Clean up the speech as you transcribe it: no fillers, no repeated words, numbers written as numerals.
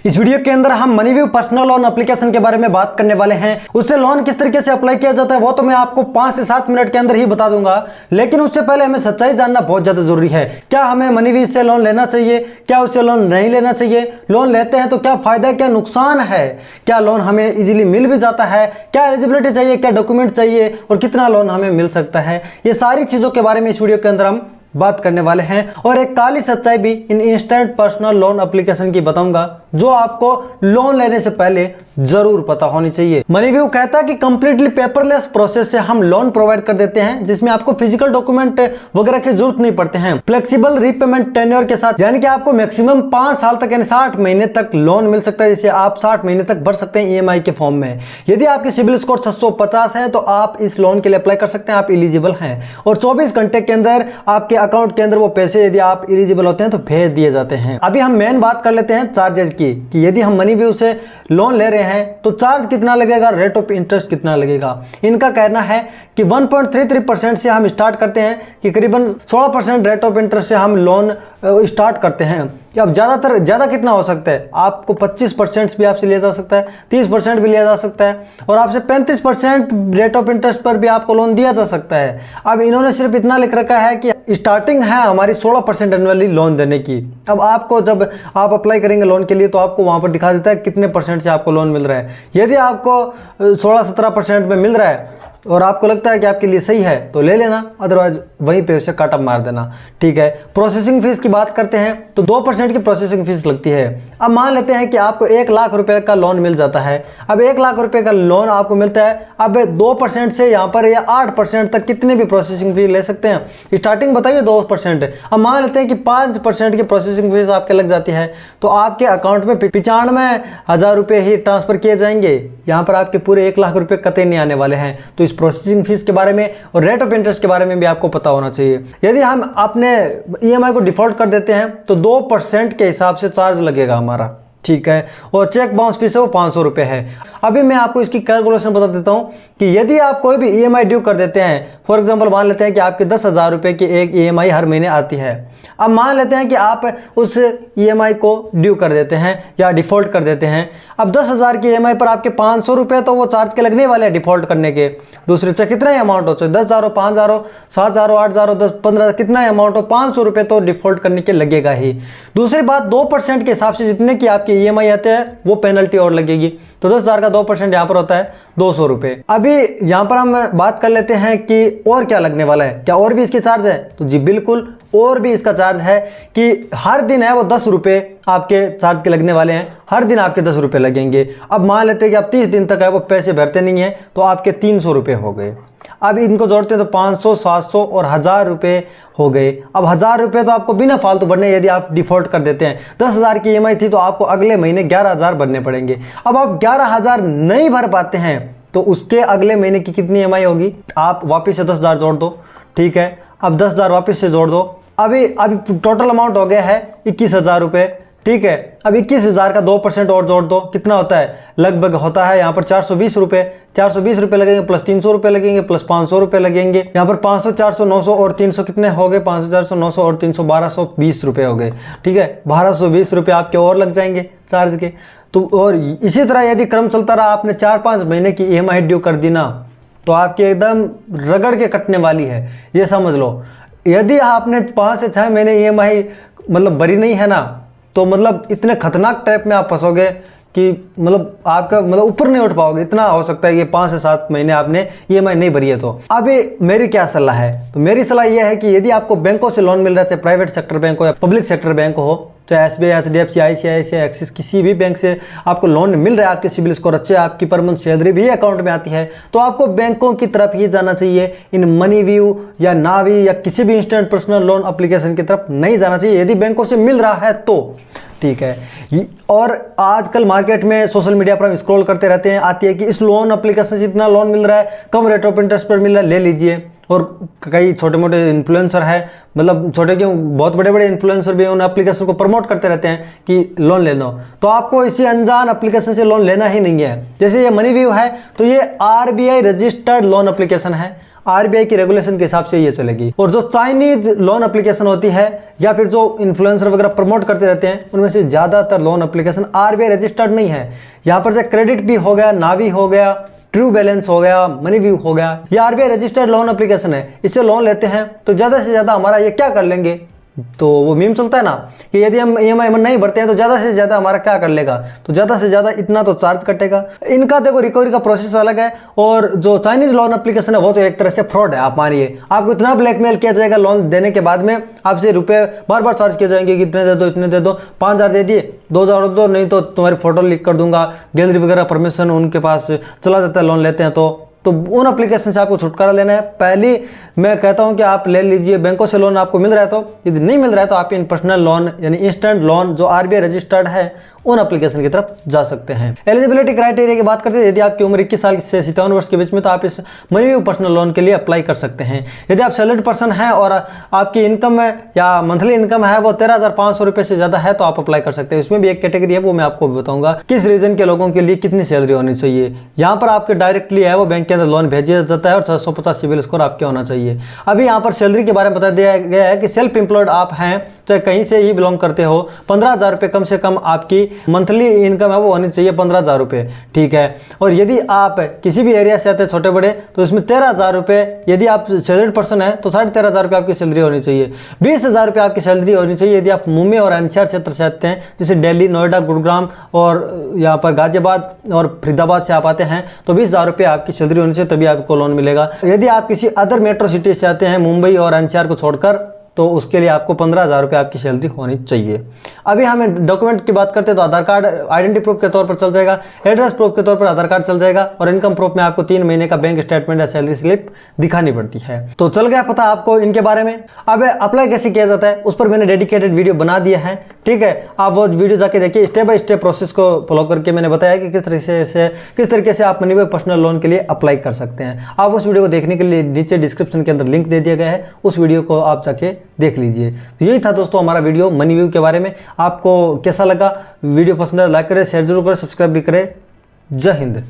इस वीडियो के अंदर हम मनीव्यू पर्सनल लोन एप्लीकेशन के बारे में बात करने वाले हैं। उससे लोन किस तरीके से अप्लाई किया जाता है वो तो मैं आपको 5 से 7 मिनट के अंदर ही बता दूंगा, लेकिन उससे पहले हमें सच्चाई जानना बहुत ज्यादा जरूरी है। क्या हमें मनीव्यू से लोन लेना चाहिए, क्या उससे लोन नहीं लेना चाहिए, लोन लेते हैं तो क्या फायदा क्या नुकसान है, क्या लोन हमें इजीली मिल भी जाता है, क्या एलिजिबिलिटी चाहिए, क्या डॉक्यूमेंट चाहिए और कितना लोन हमें मिल सकता है, ये सारी चीजों के बारे में इस वीडियो के अंदर हम बात करने वाले हैं। और एक काली सच्चाई भी इन इंस्टेंट पर्सनल लोन एप्लीकेशन की बताऊंगा जो आपको लोन लेने से पहले जरूर पता होनी चाहिए। मनीव्यू कहता है कि कंप्लीटली पेपरलेस प्रोसेस से हम लोन प्रोवाइड कर देते हैं जिसमें आपको फिजिकल डॉक्यूमेंट वगैरह की जरूरत नहीं पड़ते हैं। फ्लेक्सिबल रीपेमेंट टेन्योर के साथ, यानी कि आपको मैक्सिमम 5 साल तक यानी 60 महीने तक लोन मिल सकता है, जिसे आप 60 महीने तक भर सकते हैं EMI के फॉर्म में। यदि आपकी सिबिल स्कोर 650 है तो आप इस लोन के लिए अप्लाई कर सकते हैं, आप एलिजिबल हैं। और 24 घंटे के अंदर आपके अकाउंट के अंदर वो पैसे यदि आप एलिजिबल होते हैं तो भेज दिए जाते हैं। अभी हम मेन बात कर लेते हैं चार्जेस की, कि यदि हम मनीव्यू से लोन ले रहे हैं तो चार्ज कितना लगेगा, रेट ऑफ इंटरेस्ट कितना लगेगा। इनका कहना है कि 1.33% से हम स्टार्ट करते हैं, कि करीबन 16% रेट ऑफ इंटरेस्ट से हम लोन स्टार्ट करते हैं। अब ज़्यादा कितना हो सकता है, आपको 25% भी आपसे लिया जा सकता है, 30% भी लिया जा सकता है, और आपसे 35% रेट ऑफ इंटरेस्ट पर भी आपको लोन दिया जा सकता है। अब इन्होंने सिर्फ इतना लिख रखा है कि स्टार्टिंग है हमारी 16% एनुअली लोन देने की। अब आपको जब आप अप्लाई करेंगे लोन के लिए तो आपको वहाँ पर दिखा देता है कितने % से आपको लोन मिल रहा है। यदि आपको 16-17% में मिल रहा है और आपको लगता है कि आपके लिए सही है तो ले लेना, अदरवाइज वहीं पे उसे कट ऑफ मार देना। ठीक है, प्रोसेसिंग फीस की बात करते हैं तो 2% की प्रोसेसिंग फीस लगती है। अब मान लेते हैं कि आपको 1 लाख रुपए का लोन मिल जाता है। अब 1 लाख रुपए का लोन आपको मिलता है, अब 2% से यहाँ पर या 8% तक कितने भी प्रोसेसिंग फीस ले सकते हैं। स्टार्टिंग बताइए 2%। अब मान लेते हैं कि 5% की प्रोसेसिंग फीस आपके लग जाती है तो आपके अकाउंट में 95,000 रुपये ही ट्रांसफर किए जाएंगे। यहाँ पर आपके पूरे 1 लाख रुपये कतई नहीं आने वाले हैं। तो इस प्रोसेसिंग फीस के बारे में और रेट ऑफ इंटरेस्ट के बारे में भी आपको पता होना चाहिए। यदि हम अपने EMI को डिफॉल्ट कर देते हैं तो 2% के हिसाब से चार्ज लगेगा हमारा। ठीक है, और चेक बाउंस फीस है वो 500 रुपये है। अभी मैं आपको इसकी कैलकुलेशन बता देता हूँ कि यदि आप कोई भी EMI ड्यू कर देते हैं, फॉर एग्जांपल मान लेते हैं कि आपके 10,000 रुपये की एक EMI हर महीने आती है। अब मान लेते हैं कि आप उस EMI को ड्यू कर देते हैं या डिफ़ॉल्ट कर देते हैं। अब 10,000 की EMI पर आपके 500 रुपये तो वो चार्ज के लगने वाले हैं डिफ़ॉल्ट करने के। दूसरे से कितना ही अमाउंट हो, चाहे 10,000 हो, 5,000 हो, 7,000 हो, 8,000 हो, 10, 15, कितना ही अमाउंट हो, 500 रुपये तो डिफ़ॉल्ट करने के लगेगा ही। दूसरी बात, 2% के हिसाब से जितने की आपकी EMI आते हैं वो पेनल्टी और लगेगी। तो 10,000 का 2% यहाँ पर होता है 200 रुपये। अभी यहाँ पर हम बात कर लेते हैं कि और क्या लगने वाला है, क्या और भी इसके चार्ज है? तो जी बिल्कुल, और भी इसका चार्ज है कि हर दिन है वो 10 रुपये आपके चार्ज के लगने वाले हैं। हर दिन आपके 10 रुपये लगेंगे। अब मान लेते हैं कि आप 30 दिन तक है वो पैसे भरते नहीं हैं तो आपके 300 रुपये हो गए। अब इनको जोड़ते हैं तो 500, 700 और 1,000 रुपये हो गए। अब 1,000 रुपये तो आपको बिना फालतू भरने, यदि आप डिफ़ॉल्ट कर देते हैं 10,000 की EMI थी तो आपको अगले महीने 11,000 भरने पड़ेंगे। अब आप 11,000 नहीं भर पाते हैं तो उसके अगले महीने की कितनी EMI होगी, आप वापस से 10,000 जोड़ दो। ठीक है, अब 10,000 वापस से जोड़ दो। अभी टोटल अमाउंट हो गया है 21,000 रुपये। ठीक है, अब 21,000 का 2% और जोड़ दो, कितना होता है, लगभग होता है यहाँ पर 420 रुपये। 420 रुपये लगेंगे, प्लस 300 रुपये लगेंगे, प्लस 500 रुपये लगेंगे। यहाँ पर 500, 400, 900 और 300 कितने हो गए, 500, 400, 900 और 300 1220 रुपये हो गए। ठीक है, 1220 रुपये आपके और लग जाएंगे चार्ज के। तो और इसी तरह यदि क्रम चलता रहा, आपने 4-5 महीने की EMI ड्यू कर दी ना तो आपके एकदम रगड़ के कटने वाली है, ये समझ लो। यदि आपने 5 से 6 महीने EMI मतलब भरी नहीं है ना तो मतलब इतने खतरनाक टाइप में आप फंसोगे कि मतलब आपका मतलब ऊपर नहीं उठ पाओगे। इतना हो सकता है कि 5 से 7 महीने आपने EMI नहीं भरी है। तो अभी मेरी क्या सलाह है, तो मेरी सलाह यह है कि यदि आपको बैंकों से लोन मिल रहा है, चाहे प्राइवेट सेक्टर बैंक हो या पब्लिक सेक्टर बैंक हो, चाहे SBI, HDFC, ICICI, एक्सिस, किसी भी बैंक से आपको लोन मिल रहा है, आपके सिबिल स्कोर अच्छे, आपकी पर मंथ सैलरी भी अकाउंट में आती है, तो आपको बैंकों की तरफ ही जाना चाहिए। इन मनीव्यू या नावी या किसी भी इंस्टेंट पर्सनल लोन एप्लीकेशन की तरफ नहीं जाना चाहिए यदि बैंकों से मिल रहा है तो। ठीक है, और आजकल मार्केट में सोशल मीडिया पर हम स्क्रॉल करते रहते हैं, आती है कि इस लोन एप्लीकेशन से इतना लोन मिल रहा है, कम रेट ऑफ इंटरेस्ट पर मिल रहा है, ले लीजिए। और कई छोटे मोटे इन्फ्लुएंसर है, मतलब छोटे क्यों, बहुत बड़े बड़े इन्फ्लुएंसर भी उन एप्लीकेशन को प्रमोट करते रहते हैं कि लोन ले लो। तो आपको इसी अनजान एप्लीकेशन से लोन लेना ही नहीं है। जैसे ये मनीव्यू है तो ये RBI रजिस्टर्ड लोन एप्लीकेशन है। आरबीआई की रेगुलेशन के हिसाब से ये चलेगी। और जो चाइनीज लोन एप्लीकेशन होती है या फिर जो इन्फ्लुएंसर वगैरह प्रमोट करते रहते हैं, उनमें से ज़्यादातर लोन एप्लीकेशन आरबीआई रजिस्टर्ड नहीं है। यहाँ पर जो क्रेडिट भी हो गया, नावी हो गया, ट्रू बैलेंस हो गया, मनीव्यू हो गया, ये आरबीआई रजिस्टर्ड लोन एप्लीकेशन है। इससे लोन लेते हैं तो ज़्यादा से ज़्यादा हमारा ये क्या कर लेंगे, तो वो मीम चलता है ना कि यदि हम ईएमआई नहीं भरते हैं तो ज़्यादा से ज़्यादा हमारा क्या कर लेगा, तो ज़्यादा से ज़्यादा इतना तो चार्ज कटेगा। इनका देखो रिकवरी का प्रोसेस अलग है, और जो चाइनीज लोन एप्लीकेशन है वो तो एक तरह से फ्रॉड है। आप मानिए आपको इतना ब्लैकमेल किया जाएगा लोन देने के बाद में, आपसे रुपए बार बार चार्ज किए जाएंगे कि इतने दे दो, इतने दे दो, 5,000 दे दिए, 2,000 दो, नहीं तो तुम्हारी फोटो लीक कर दूंगा, गैलरी वगैरह परमिशन उनके पास चला जाता है लोन लेते हैं। तो उन एप्लीकेशन से आपको छुटकारा लेना है। पहली मैं कहता हूं कि आप ले लीजिए, बैंकों से लोन आपको मिल रहा है तो, यदि नहीं मिल रहा है तो आप इन पर्सनल लोन यानी इंस्टेंट लोन जो आरबीआई रजिस्टर्ड है उन एप्लीकेशन की तरफ जा सकते हैं। एलिजिबिलिटी क्राइटेरिया की बात करते हैं, यदि आपकी उम्र 21 साल से 57 वर्ष के बीच में तो आप इस मनीव्यू पर्सनल लोन के लिए अप्लाई कर सकते हैं। यदि आप सैलरीड पर्सन हैं और आपकी इनकम है या मंथली इनकम है वो 13,500 रुपये से ज़्यादा है तो आप अप्लाई कर सकते हैं। इसमें भी एक कैटेगरी है, वो मैं आपको बताऊंगा किस रीजन के लोगों के लिए कितनी सैलरी होनी चाहिए। यहाँ पर आपके डायरेक्टली है वो बैंक के अंदर लोन भेजा जाता है और 750 सिविल स्कोर आपके होना चाहिए। अभी यहाँ पर सैलरी के बारे में बता दिया गया है कि सेल्फ एम्प्लॉयड आप हैं, चाहे कहीं से ही बिलोंग करते हो, 15,000 रुपये कम से कम आपकी मंथली इनकम है वो होनी चाहिए, 15,000 रुपये, ठीक है। और यदि आप किसी भी एरिया से आते हैं छोटे बड़े तो इसमें 13,000 रुपये, यदि आप सैलरीड पर्सन है तो 13,500 रुपये आपकी सैलरी होनी चाहिए। 20,000 रुपये आपकी सैलरी होनी चाहिए यदि आप मुंबई और एनसीआर क्षेत्र से आते हैं, जैसे दिल्ली, नोएडा, गुरुग्राम और यहाँ पर गाजियाबाद और फरीदाबाद से आप आते हैं तो 20,000 रुपये आपकी सैलरी होनी चाहिए, तभी आपको लोन मिलेगा। यदि आप किसी अदर मेट्रो सिटी से आते हैं, मुंबई और एनसीआर को छोड़कर, तो उसके लिए आपको 15,000 रुपये आपकी सैलरी होनी चाहिए। अभी हमें डॉक्यूमेंट की बात करते हैं तो आधार कार्ड आइडेंटिटी प्रूफ के तौर पर चल जाएगा, एड्रेस प्रूफ के तौर पर आधार कार्ड चल जाएगा, और इनकम प्रूफ में आपको 3 महीने का बैंक स्टेटमेंट या सैलरी स्लिप दिखानी पड़ती है। तो चल गया पता आपको इनके बारे में। अब अप्लाई कैसे किया जाता है उस पर मैंने डेडिकेटेड वीडियो बना दिया है, ठीक है। आप वो वीडियो जाके देखिए, स्टेप बाय स्टेप प्रोसेस को फॉलो करके मैंने बताया कि किस तरीके से आप मनीव्यू पर्सनल लोन के लिए अप्लाई कर सकते हैं। आप उस वीडियो को देखने के लिए नीचे डिस्क्रिप्शन के अंदर लिंक दे दिया गया है, उस वीडियो को आप जाके देख लीजिए। तो यही था दोस्तों हमारा वीडियो मनीव्यू के बारे में। आपको कैसा लगा? वीडियो पसंद है लाइक करें, शेयर जरूर करें, सब्सक्राइब भी करें। जय हिंद।